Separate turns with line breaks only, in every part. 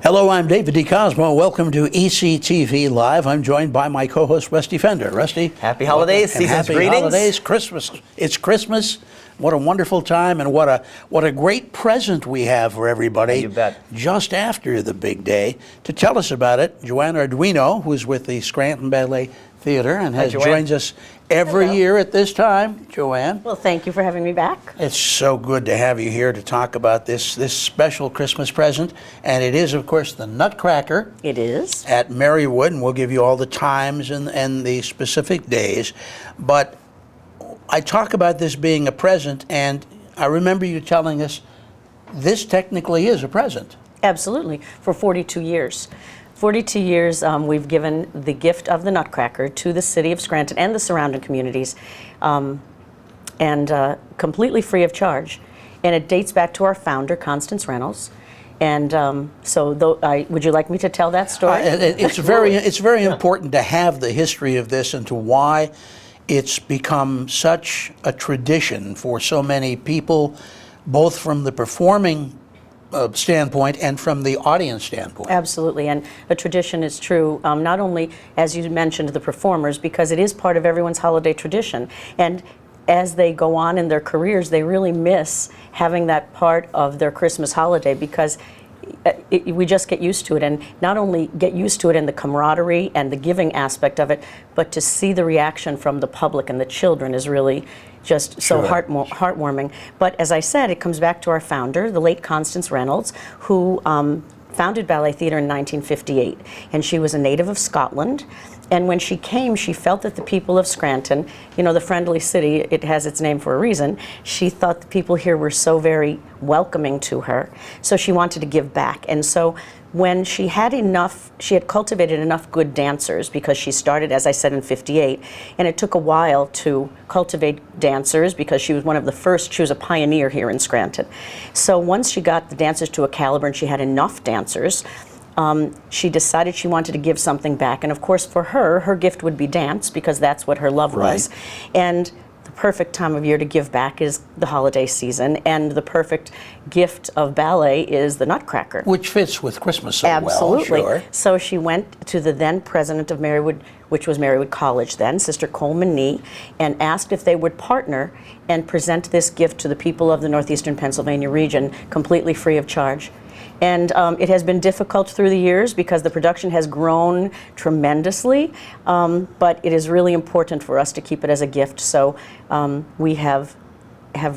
Hello, I'm David D. Cosmo. Welcome to ECTV Live. I'm joined by my co-host, Rusty Fender. Rusty.
Happy holidays, season's greetings.
Happy holidays, Christmas. It's Christmas. What a wonderful time, and what a great present we have for everybody.
You bet.
Just after the big day. To tell us about it, Joanne Arduino, who's with the Scranton Ballet Theater and has joins us every year at this time. Joanne.
Well, thank you for having me back.
It's so good to have you here to talk about this special Christmas present. And it is, of course, the Nutcracker.
It is.
At Marywood, and we'll give you all the times and the specific days. But I talk about this being a present, and I remember you telling us this technically is a present.
Absolutely. For 42 years. 42 years, we've given the gift of the Nutcracker to the city of Scranton and the surrounding communities, and completely free of charge. And it dates back to our founder, Constance Reynolds. And would you like me to tell that story?
It's very important to have the history of this and to why it's become such a tradition for so many people, both from the performing standpoint and from the audience standpoint.
Absolutely, and a tradition is true, not only, as you mentioned, the performers, because it is part of everyone's holiday tradition. And as they go on in their careers, they really miss having that part of their Christmas holiday, because we just get used to it, and not only get used to it in the camaraderie and the giving aspect of it, but to see the reaction from the public and the children is really just so heartwarming. But as I said, it comes back to our founder, the late Constance Reynolds, who founded Ballet Theatre in 1958, and she was a native of Scotland. And when she came, she felt that the people of Scranton, you know, the friendly city, it has its name for a reason, she thought the people here were so very welcoming to her. So she wanted to give back. And so when she had cultivated enough good dancers, because she started, as I said, in 58, and it took a while to cultivate dancers because she was one of the first, she was a pioneer here in Scranton. So once she got the dancers to a caliber and she had enough dancers, she decided she wanted to give something back. And of course, for her, her gift would be dance, because that's what her love was. And the perfect time of year to give back is the holiday season, and the perfect gift of ballet is the Nutcracker.
Which fits with Christmas so
Absolutely.
well, sure.
So she went to the then president of Marywood, which was Marywood College then, Sister Coleman Nee, and asked if they would partner and present this gift to the people of the northeastern Pennsylvania region completely free of charge. And it has been difficult through the years because the production has grown tremendously, but it is really important for us to keep it as a gift. So we have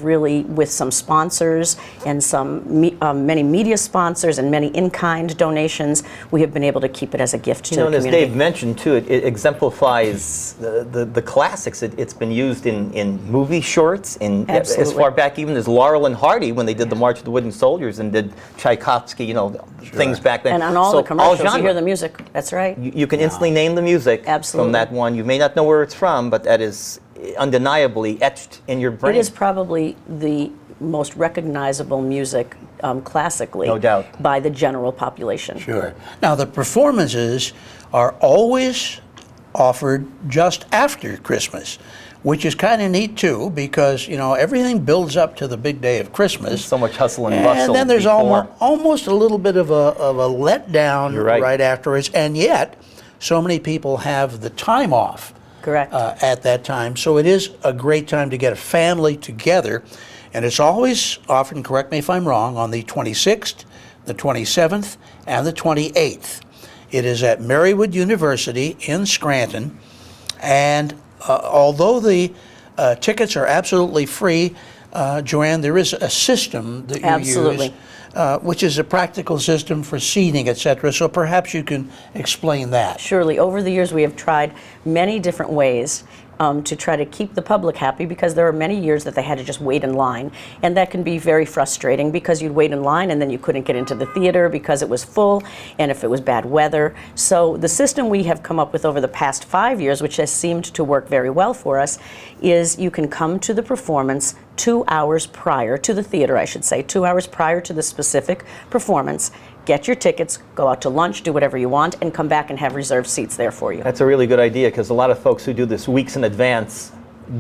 really, with some sponsors and some many media sponsors and many in-kind donations, we have been able to keep it as a gift to the community.
As Dave mentioned too, it exemplifies the classics. It's been used in movie shorts, as far back even as Laurel and Hardy when they did the March of the Wooden Soldiers and did Tchaikovsky, things back then.
And on all the commercials, you hear the music. That's right.
You can instantly name the music from that one. You may not know where it's from, but that is undeniably etched in your brain.
It is probably the most recognizable music classically,
no doubt,
by the general population.
Sure. Now, the performances are always offered just after Christmas, which is kind of neat too, because everything builds up to the big day of Christmas.
There's so much hustle and bustle.
And then there's almost a little bit of a letdown right afterwards, and yet so many people have the time off.
Correct.
At that time. So it is a great time to get a family together. And it's always often, correct me if I'm wrong, on the 26th, the 27th, and the 28th. It is at Marywood University in Scranton. And although the tickets are absolutely free, Joanne, there is a system that you use, which is a practical system for seating, etc. So perhaps you can explain that.
Surely. Over the years, we have tried many different ways to try to keep the public happy, because there are many years that they had to just wait in line, and that can be very frustrating because you'd wait in line and then you couldn't get into the theater because it was full, and if it was bad weather. So the system we have come up with over the past 5 years, which has seemed to work very well for us, is you can come to the performance 2 hours prior to the theater, I should say, 2 hours prior to the specific performance, get your tickets, go out to lunch, do whatever you want, and come back and have reserved seats there for you.
That's a really good idea, because a lot of folks who do this weeks in advance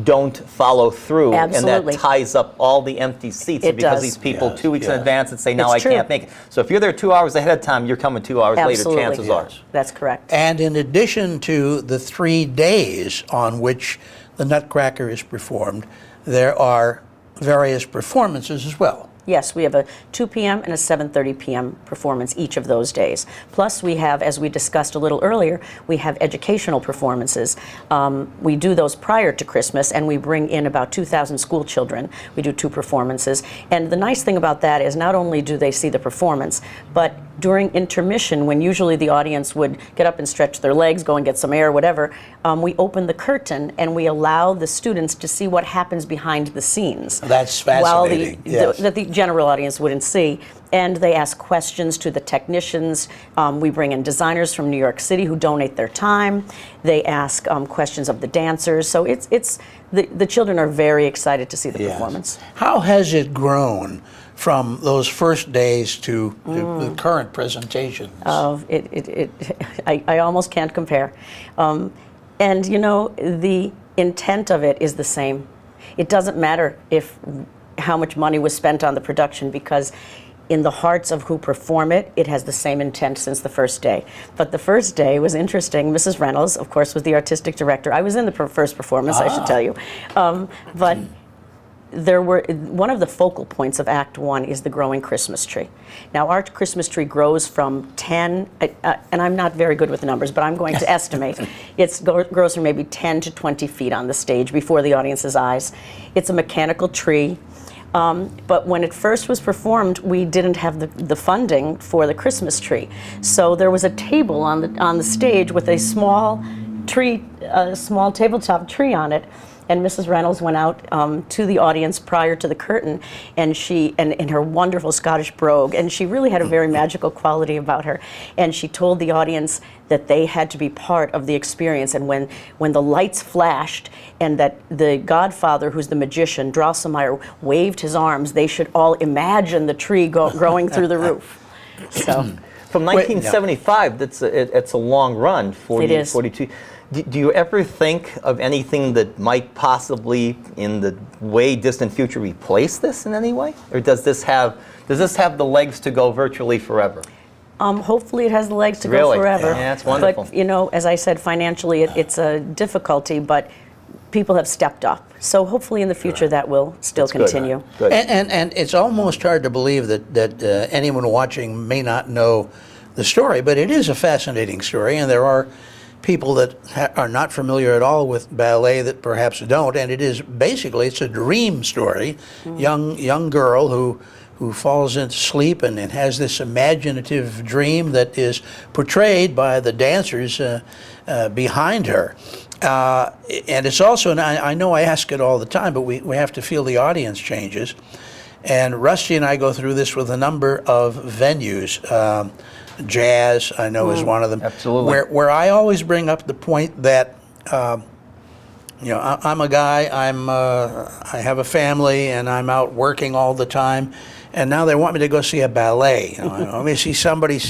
don't follow through,
Absolutely.
and that ties up all the empty seats
It
because
does.
these people
Yes,
2 weeks in
yes.
advance and say, no,
It's
I
true.
can't make it. So if you're there 2 hours ahead of time, you're coming 2 hours
Absolutely.
later, chances are.
That's correct.
And in addition to the 3 days on which the Nutcracker is performed, there are various performances as well.
Yes, we have a 2 p.m. and a 7:30 p.m. performance each of those days. Plus, we have, as we discussed a little earlier, we have educational performances. We do those prior to Christmas, and we bring in about 2,000 school children. We do 2 performances. And the nice thing about that is not only do they see the performance, but during intermission, when usually the audience would get up and stretch their legs, go and get some air, whatever, we open the curtain and we allow the students to see what happens behind the scenes.
That's
While
fascinating. Yes.
that the general audience wouldn't see. And they ask questions to the technicians. We bring in designers from New York City who donate their time. They ask questions of the dancers. So the children are very excited to see the
Yes.
performance.
How has it grown from those first days to the current presentations?
I almost can't compare. And you know, the intent of it is the same. It doesn't matter how much money was spent on the production, because in the hearts of who perform it, it has the same intent since the first day. But the first day was interesting. Mrs. Reynolds, of course, was the artistic director. I was in the first performance, I should tell you. But one of the focal points of Act 1 is the growing Christmas tree. Now, our Christmas tree grows from 10, and I'm not very good with the numbers, but I'm going to estimate. It grows from maybe 10 to 20 feet on the stage before the audience's eyes. It's a mechanical tree. But when it first was performed, we didn't have the funding for the Christmas tree. So there was a table on the stage with a small tree, a small tabletop tree on it. And Mrs. Reynolds went out to the audience prior to the curtain, and in her wonderful Scottish brogue, and she really had a very magical quality about her. And she told the audience that they had to be part of the experience. And when the lights flashed, and that the Godfather, who's the magician, Drosselmeyer, waved his arms, they should all imagine the tree growing through the roof. So.
From 1975, it's a long run, 40,
It is.
42. Do you ever think of anything that might possibly, in the way distant future, replace this in any way? Or does this have the legs to go virtually forever?
Hopefully it has the legs to
Really?
go forever.
Yeah, that's wonderful.
But, you know, as I said, financially it's a difficulty, but people have stepped up. So hopefully in the future that will still
That's good.
continue.
Good.
And it's almost hard to believe that anyone watching may not know the story, but it is a fascinating story, and there are people that are not familiar at all with ballet that perhaps don't, and it is basically, it's a dream story. Young girl who falls into sleep and has this imaginative dream that is portrayed by the dancers behind her. And it's also, and I know I ask it all the time, but we have to feel the audience changes. And Rusty and I go through this with a number of venues. Jazz, I know, is one of them.
Absolutely.
Where I always bring up the point that, you know, I'm a guy, I have a family, and I'm out working all the time, and now they want me to go see a ballet. You know, I want me to see somebody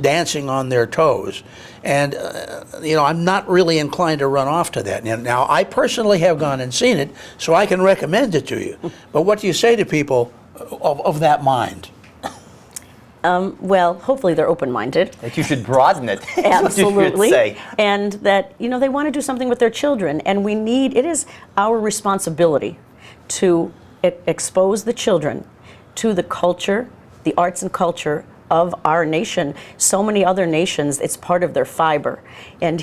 dancing on their toes. And, you know, I'm not really inclined to run off to that. Now, I personally have gone and seen it, so I can recommend it to you. But what do you say to people of that mind?
Well, hopefully they're open-minded.
That you should broaden it. is what
Absolutely.
you should say.
And that, you know, they want to do something with their children. And it is our responsibility to expose the children to the culture, the arts and culture of our nation. So many other nations, it's part of their fiber. And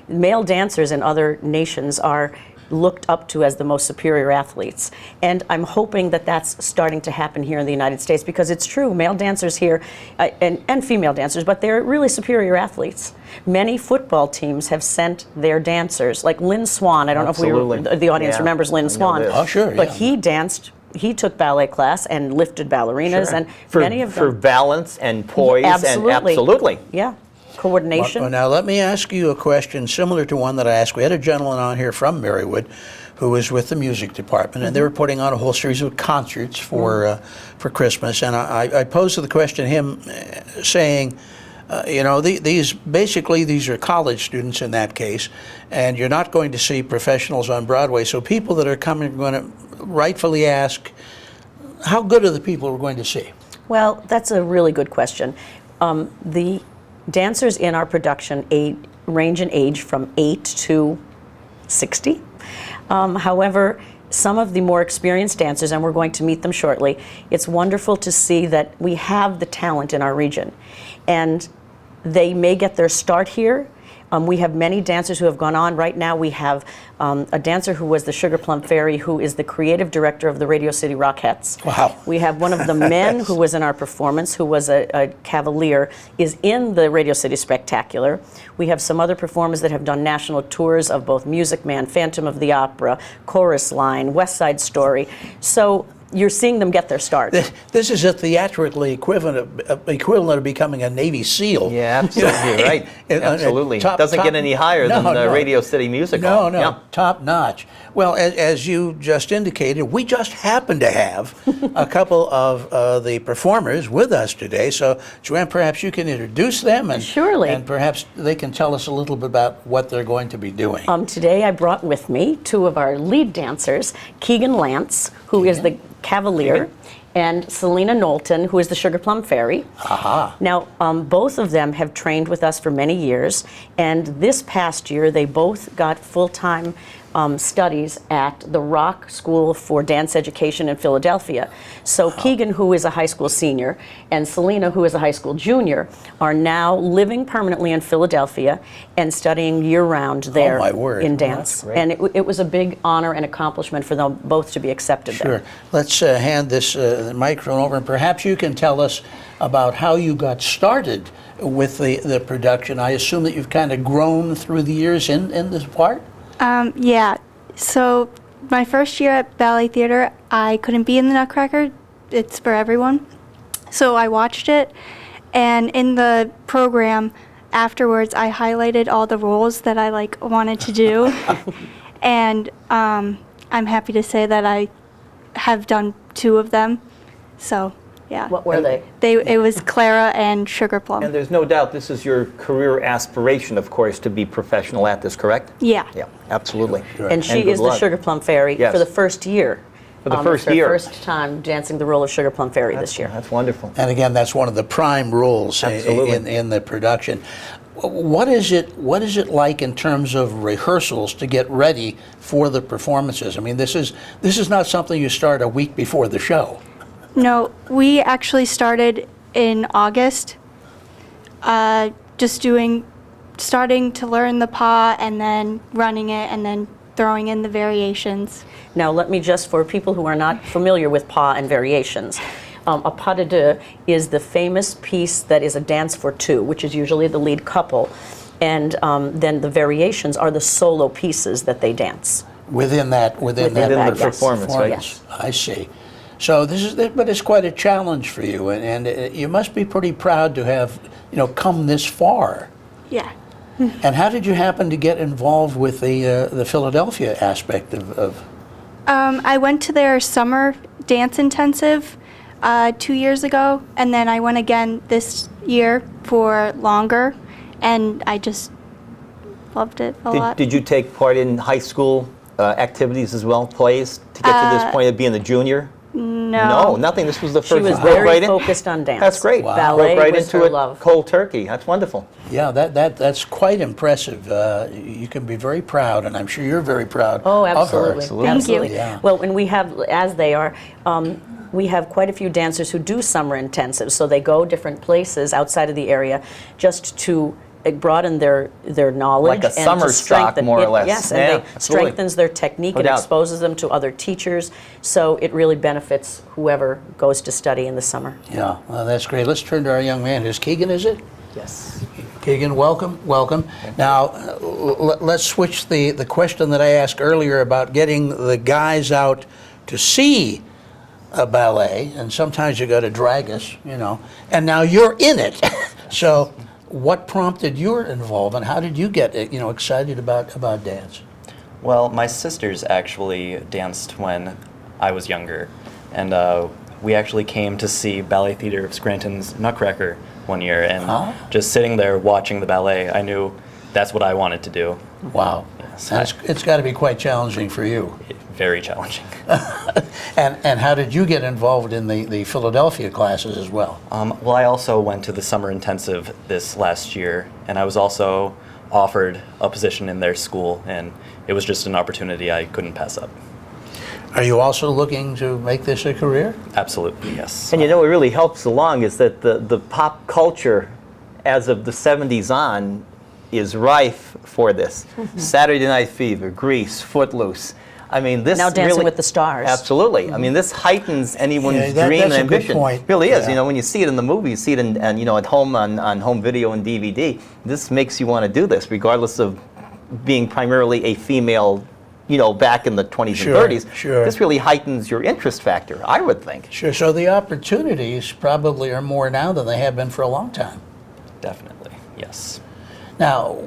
male dancers in other nations are looked up to as the most superior athletes. And I'm hoping that that's starting to happen here in the United States, because it's true, male dancers here, and female dancers, but they're really superior athletes. Many football teams have sent their dancers, like Lynn Swann, I don't know
Absolutely.
if the audience
Yeah,
remembers Lynn
I know
Swann.
this.
Oh, sure,
But
yeah.
he took ballet class and lifted ballerinas,
Sure.
and
for,
many of them.
for balance and poise
Absolutely.
and absolutely.
Yeah, coordination.
Well, now, let me ask you a question similar to one that I asked. We had a gentleman on here from Marywood who was with the music department, and they were putting on a whole series of concerts for Christmas. And I posed the question to him, saying, these are college students in that case, and you're not going to see professionals on Broadway. So people that are coming are going to rightfully ask, how good are the people we're going to see?
Well, that's a really good question. The dancers in our production range in age from 8 to 60. However, some of the more experienced dancers, and we're going to meet them shortly, it's wonderful to see that we have the talent in our region. And they may get their start here. We have many dancers who have gone on. Right now we have a dancer who was the Sugar Plum Fairy, who is the creative director of the Radio City Rockettes.
Wow.
We have one of the men who was in our performance, who was a cavalier, is in the Radio City Spectacular. We have some other performers that have done national tours of both Music Man, Phantom of the Opera, Chorus Line, West Side Story. So you're seeing them get their start.
This is a theatrically equivalent of becoming a Navy SEAL.
Yeah, absolutely, right. Absolutely. Doesn't get any higher than the Radio City Music Hall.
No,
Yeah.
top notch. Well, as you just indicated, we just happen to have a couple of the performers with us today. So, Joanne, perhaps you can introduce them, and
Surely.
and perhaps they can tell us a little bit about what they're going to be doing.
Today I brought with me two of our lead dancers, Keegan Lance, who is the Cavalier, and Selena Knowlton, who is the Sugar Plum Fairy.
Aha.
Now, both of them have trained with us for many years, and this past year they both got full-time studies at the Rock School for Dance Education in Philadelphia. So Keegan, who is a high school senior, and Selena, who is a high school junior, are now living permanently in Philadelphia and studying year-round there
my word.
in
Well,
dance.
that's great.
And it was a big honor and accomplishment for them both to be accepted
Sure.
there.
Let's hand this microphone over, and perhaps you can tell us about how you got started with the production. I assume that you've kind of grown through the years in this part?
Yeah, so my first year at Ballet Theater, I couldn't be in the Nutcracker. It's for everyone. So I watched it, and in the program afterwards, I highlighted all the roles that I wanted to do. And I'm happy to say that I have done 2 of them. So, yeah.
What were they?
It was Clara and Sugar Plum.
And there's no doubt this is your career aspiration, of course, to be professional at this, correct?
Yeah.
Yeah, absolutely.
And she
good
is the
luck.
Sugar Plum Fairy
Yes.
for the first year.
For the first
it's her
year.
first time dancing the role of Sugar Plum Fairy this year.
That's wonderful.
And again, that's one of the prime rules
Absolutely.
in the production. What is it like in terms of rehearsals to get ready for the performances? I mean, this is not something you start a week before the show.
No, we actually started in August, starting to learn the pas and then running it and then throwing in the variations.
Now, let me just, for people who are not familiar with pas and variations, a pas de deux is the famous piece that is a dance for 2, which is usually the lead couple, and then the variations are the solo pieces that they dance.
Within the
yes.
performance, right?
Yes.
I see. So but it's quite a challenge for you, and you must be pretty proud to have come this far.
Yeah.
And how did you happen to get involved with the Philadelphia aspect of?
I went to their summer dance intensive 2 years ago, and then I went again this year for longer, and I just loved it a lot.
Did you take part in high school activities as well, plays, to get to this point of being a junior? No, nothing. This was the first.
She was
broke
very
right in.
focused on dance.
That's great.
Wow.
Ballet
Broke right
was
into
her
it
love.
cold turkey. That's wonderful.
Yeah, that's quite impressive. You can be very proud, and I'm sure you're very proud
Oh,
of her.
absolutely.
Absolutely.
Thank you.
Absolutely.
Yeah.
Well, and we have, as they are, we have quite a few dancers who do summer intensives, so they go different places outside of the area just to broaden their knowledge.
Like a
and
summer
to
stock,
strengthen
more or
it.
less.
Yes,
Yeah,
and it
absolutely.
strengthens their technique
No
and
doubt.
exposes them to other teachers, so it really benefits whoever goes to study in the summer.
Yeah, well, that's great. Let's turn to our young man. Is Keegan, is it?
Yes.
Keegan, welcome. Now, let's switch the question that I asked earlier about getting the guys out to see a ballet, and sometimes you got to drag us, and now you're in it. So what prompted your involvement? How did you get excited about dance?
Well, my sisters actually danced when I was younger, and we actually came to see Ballet Theater of Scranton's Nutcracker one year, and just sitting there watching the ballet, I knew that's what I wanted to do.
Wow.
Yes,
And it's got to be quite challenging for you.
very challenging.
And how did you get involved in the Philadelphia classes as well?
Well, I also went to the summer intensive this last year, and I was also offered a position in their school, and it was just an opportunity I couldn't pass up.
Are you also looking to make this a career?
Absolutely, yes.
And you know what really helps along is that the pop culture, as of the 70s on, is rife for this. Saturday Night Fever, Grease, Footloose. I mean, this
Now Dancing
really,
with the Stars.
Absolutely. I mean, this heightens anyone's dream
that's
and
a good
ambition.
point.
It really is.
Yeah.
You know, when you see it in the movie, you see it and you know, at home on home video and DVD. This makes you want to do this, regardless of being primarily a female. You know, back in the 20s
Sure,
and 30s.
sure.
This really heightens your interest factor, I would think.
Sure. So the opportunities probably are more now than they have been for a long time.
Definitely, yes.
Now,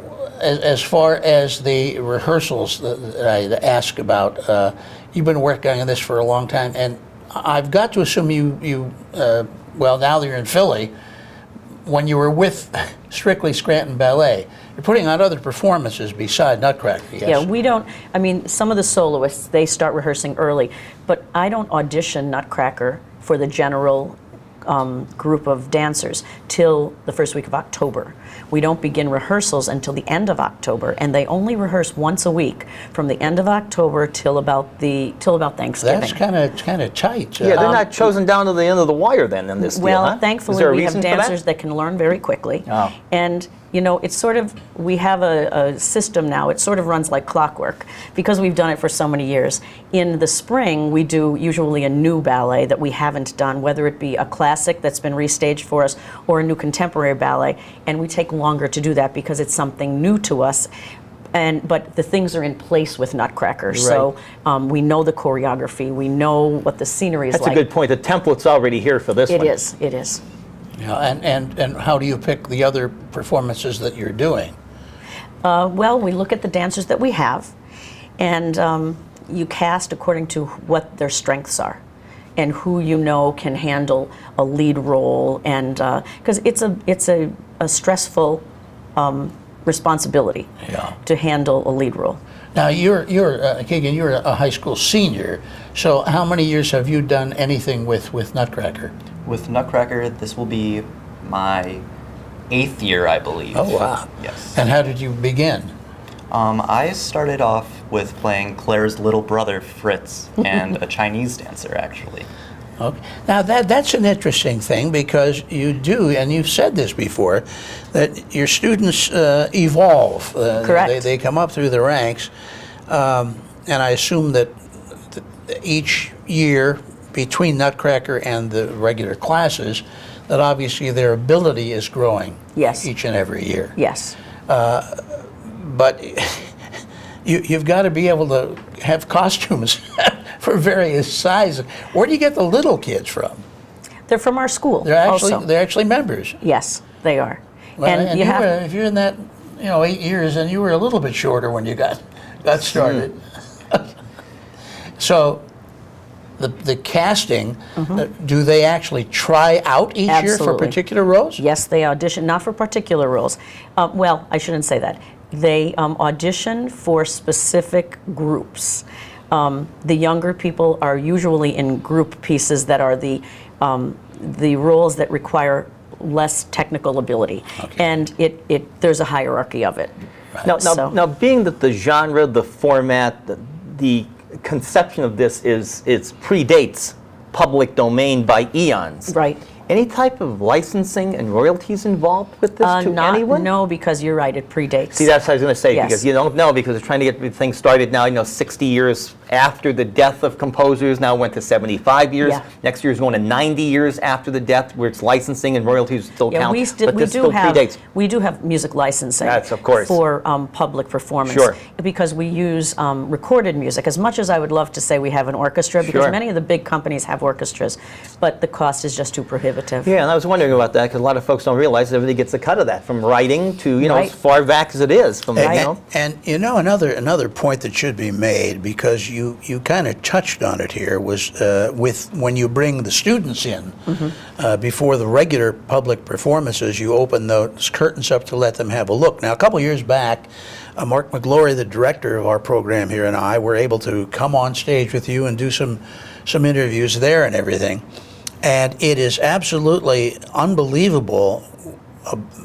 as far as the rehearsals that I ask about, you've been working on this for a long time, and I've got to assume well, now that you're in Philly, when you were with Strictly Scranton Ballet, you're putting on other performances beside Nutcracker, yes?
Yeah, we don't, I mean, some of the soloists, they start rehearsing early, but I don't audition Nutcracker for the general group of dancers till the first week of October. We don't begin rehearsals until the end of October, and they only rehearse once a week from the end of October till about Thanksgiving.
That's kind of tight.
Yeah, they're not chosen down to the end of the wire then in this deal,
Well,
huh? Is
thankfully
there a
we have
reason for that?
dancers that can learn very quickly.
Oh.
And you know, it's sort of, we have a system now, it sort of runs like clockwork because we've done it for so many years. In the spring, we do usually a new ballet that we haven't done, whether it be a classic that's been restaged for us or a new contemporary ballet, and we take longer to do that because it's something new to us. But the things are in place with Nutcracker, so we know the choreography, we know what the scenery is
That's
like.
a good point. The template's already here for this one.
It is, it is.
Yeah, and how do you pick the other performances that you're doing?
Well, we look at the dancers that we have, and you cast according to what their strengths are and who you know can handle a lead role, and because it's a stressful responsibility to handle a lead role.
Now, Keegan, you're a high school senior, so how many years have you done anything with Nutcracker?
With Nutcracker, this will be my 8th year, I believe.
Oh, wow.
Yes.
And how did you begin?
I started off with playing Claire's little brother, Fritz, and a Chinese dancer, actually.
Okay. Now, that's an interesting thing because you do, and you've said this before, that your students evolve.
Correct.
They come up through the ranks, and I assume that each year between Nutcracker and the regular classes, that obviously their ability is growing.
Yes.
Each and every year.
Yes.
But you've got to be able to have costumes for various sizes. Where do you get the little kids from?
They're from our school.
They're
also.
actually members.
Yes, they are.
Well,
and you have
if you're in that, 8 years, and you were a little bit shorter when you got started. So, the casting, do they actually try out each year for
Absolutely.
particular roles?
Yes, they audition, not for particular roles. Well, I shouldn't say that. They audition for specific groups. The younger people are usually in group pieces that are the roles that require less technical ability.
Okay.
And there's a hierarchy of it.
Now, being that the genre, the format, the conception of this predates public domain by eons.
Right.
Any type of licensing and royalties involved with this to anyone?
No, because you're right, it predates.
See, that's what I was going to say,
Yes.
because you don't know, because they're trying to get things started now, 60 years after the death of composers, now went to 75 years.
Yeah.
Next year is going to 90 years after the death, where it's licensing and royalties still
Yeah,
count. But
we
this still predates.
do have music licensing.
That's, of course.
For public performance.
Sure.
Because we use recorded music. As much as I would love to say we have an orchestra, because
Sure.
many of the big companies have orchestras, but the cost is just too prohibitive.
Yeah, and I was wondering about that, because a lot of folks don't realize that everybody gets a cut of that, from writing to,
Right.
as far back as it is. From,
And another point that should be made, because you you kind of touched on it here, was with when you bring the students in before the regular public performances, you open those curtains up to let them have a look. Now, a couple years back, Mark McGlory, the director of our program here, and I were able to come on stage with you and do some interviews there and everything. And it is absolutely unbelievable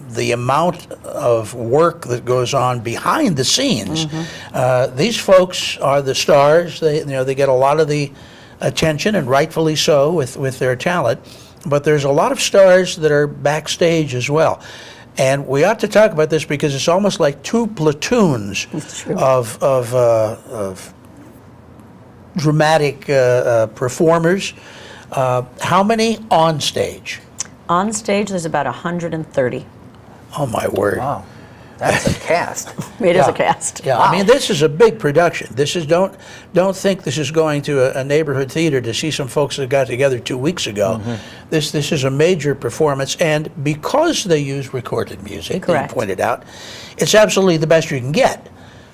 the amount of work that goes on behind the scenes. These folks are the stars. They get a lot of the attention, and rightfully so, with their talent. But there's a lot of stars that are backstage as well. And we ought to talk about this because it's almost like two platoons of dramatic performers. How many on stage?
On stage, there's about 130.
Oh, my word.
Wow, that's a cast.
It is a cast.
Yeah, I mean, this is a big production. This is don't think this is going to a neighborhood theater to see some folks that got together 2 weeks ago. This is a major performance, and because they use recorded music,
Correct.
you pointed out, it's absolutely the best you can get.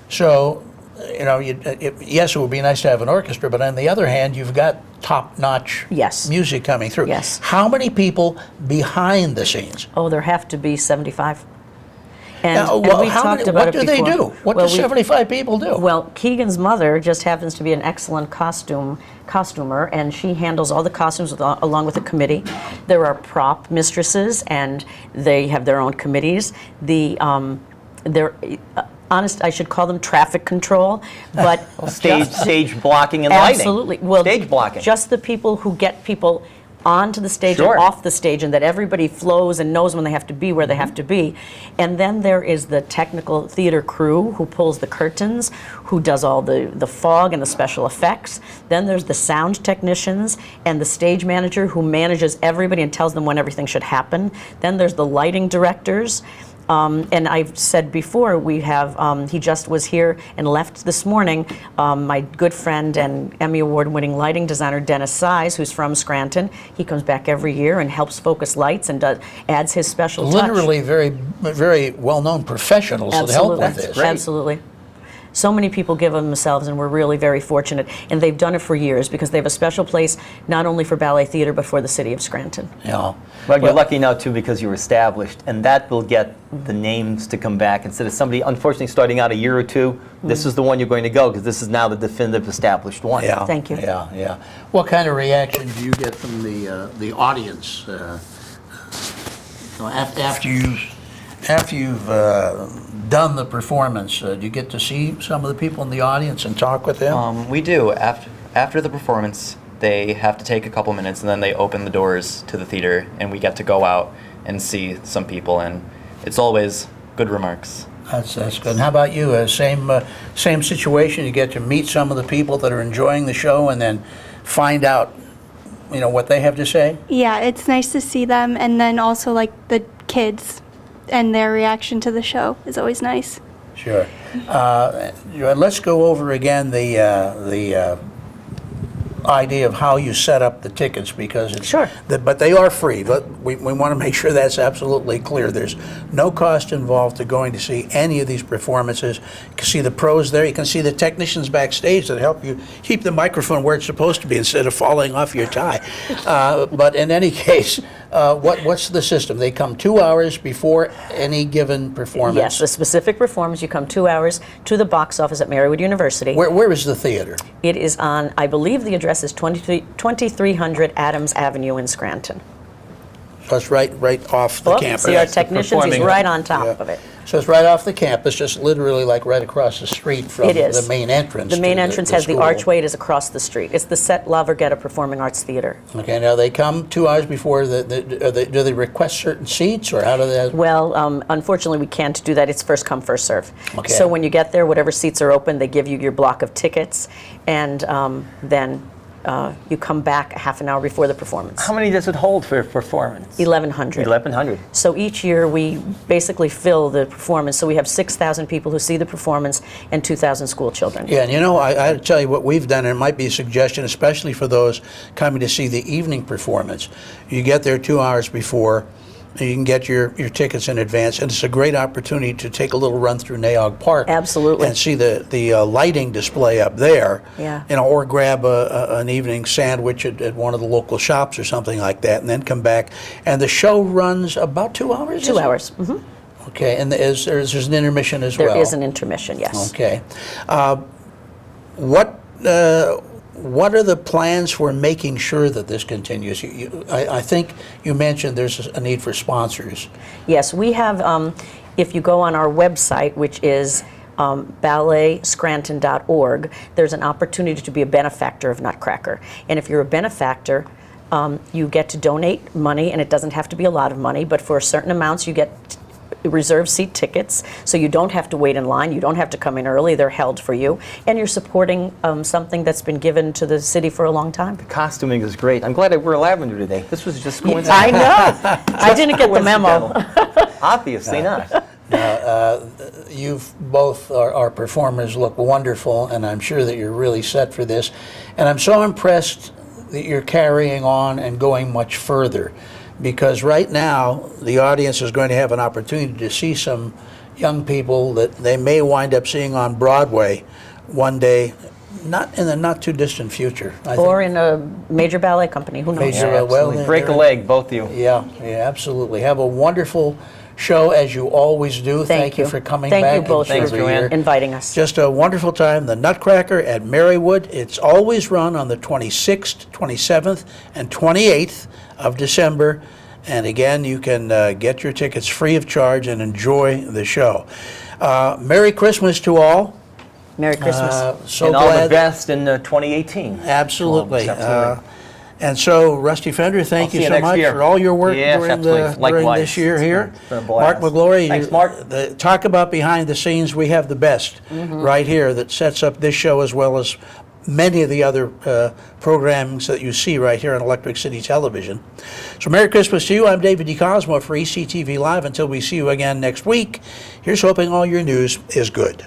So, yes, it would be nice to have an orchestra, but on the other hand, you've got top-notch
Yes.
music coming through.
Yes.
How many people behind the scenes?
Oh, there have to be 75. And,
Now,
and
well,
we've talked about
what
it
do they
before.
do? What
Well,
do 75 people do?
Well, Keegan's mother just happens to be an excellent costumer, and she handles all the costumes along with the committee. There are prop mistresses, and they have their own committees. I should call them traffic control, but
Stage blocking and lighting.
absolutely. Well,
Stage blocking.
Just the people who get people onto the stage
Sure.
and off the stage, and that everybody flows and knows when they have to be where they have to be. And then there is the technical theater crew who pulls the curtains, who does all the fog and the special effects. Then there's the sound technicians and the stage manager who manages everybody and tells them when everything should happen. Then there's the lighting directors. And I've said before, we have, he just was here and left this morning, my good friend and Emmy Award-winning lighting designer, Dennis Size, who's from Scranton. He comes back every year and helps focus lights and adds his special touch.
Literally very, very well-known professionals that help with this.
Absolutely. So many people give of themselves, and we're really very fortunate. And they've done it for years because they have a special place not only for ballet theater but for the city of Scranton.
Yeah.
Well, you're lucky now, too, because you're established, and that will get the names to come back. Instead of somebody, unfortunately, starting out a year or two, this is the one you're going to go, because this is now the definitive established one.
Yeah.
Thank you.
Yeah. What kind of reaction do you get from the audience after you've done the performance? Do you get to see some of the people in the audience and talk with them?
We do. After the performance, they have to take a couple minutes, and then they open the doors to the theater, and we get to go out and see some people, and it's always good remarks.
That's good. And how about you? Same situation. You get to meet some of the people that are enjoying the show, and then find out, what they have to say.
Yeah, it's nice to see them, and then also like the kids and their reaction to the show is always nice.
Sure. Let's go over again the idea of how you set up the tickets, because it's
Sure.
But they are free. But we want to make sure that's absolutely clear. There's no cost involved to going to see any of these performances. You can see the pros there. You can see the technicians backstage that help you keep the microphone where it's supposed to be instead of falling off your tie. But in any case, what's the system? They come 2 hours before any given performance.
Yes, a specific performance. You come 2 hours to the box office at Marywood University.
Where is the theater?
It is on, I believe the address is 2300 Adams Avenue in Scranton.
So it's right off the
Look,
campus.
see our technicians, he's
performing-
right on top
Yeah.
of it.
So it's right off the campus, just literally like right across the street from
It is.
the main entrance.
The main
to
entrance has the
school.
archway. It is across the street. It's the Set La Verghetta Performing Arts Theater.
Okay, now they come 2 hours before. Do they request certain seats, or how do they?
Well, unfortunately, we can't do that. It's first come, first serve.
Okay.
So when you get there, whatever seats are open, they give you your block of tickets, and then you come back a half an hour before the performance.
How many does it hold for a performance?
1,100.
1,100.
So each year we basically fill the performance. So we have 6,000 people who see the performance and 2,000 school children.
Yeah, and I tell you what we've done, and it might be a suggestion, especially for those coming to see the evening performance. You get there 2 hours before. You can get your tickets in advance, and it's a great opportunity to take a little run through Naog Park.
Absolutely.
And see the lighting display up there.
Yeah.
Or grab an evening sandwich at one of the local shops or something like that, and then come back. And the show runs about 2 hours.
2 hours.
Okay, and there's an intermission as well.
There is an intermission, yes.
Okay. What are the plans for making sure that this continues? I think you mentioned there's a need for sponsors.
Yes, we have, if you go on our website, which is balletscranton.org, there's an opportunity to be a benefactor of Nutcracker. And if you're a benefactor, you get to donate money, and it doesn't have to be a lot of money, but for certain amounts you get reserved seat tickets, so you don't have to wait in line, you don't have to come in early, they're held for you, and you're supporting something that's been given to the city for a long time.
Costuming is great. I'm glad I wore lavender today. This was just coincidental.
I know. I didn't get the memo.
Obviously not.
You've both, our performers, look wonderful, and I'm sure that you're really set for this. And I'm so impressed that you're carrying on and going much further, because right now the audience is going to have an opportunity to see some young people that they may wind up seeing on Broadway one day, not in the not too distant future.
Or in a major ballet company, who knows?
Major-
Yeah,
well,
absolutely. Break a
they're-
leg, both of you.
Yeah, absolutely. Have a wonderful show, as you always do.
Thank you
for coming
Thank
back.
you both
Thanks,
for
Joanne.
inviting us.
Just a wonderful time. The Nutcracker at Marywood. It's always run on the 26th, 27th, and 28th of December. And again, you can get your tickets free of charge and enjoy the show. Merry Christmas to all.
Merry Christmas.
So
And
glad.
all the best in 2018.
Absolutely.
Absolutely.
And so, Rusty Fender, thank
I'll
you
see you
so
next
much
year.
for all your work
Yes,
during
absolutely. Likewise.
this year here.
It's been a
Mark
blast.
McGlory,
Thanks, Mark.
talk about behind the scenes. We have the best right here that sets up this show, as well as many of the other programs that you see right here on Electric City Television. So Merry Christmas to you. I'm David DeCosmo for ECTV Live. Until we see you again next week, here's hoping all your news is good.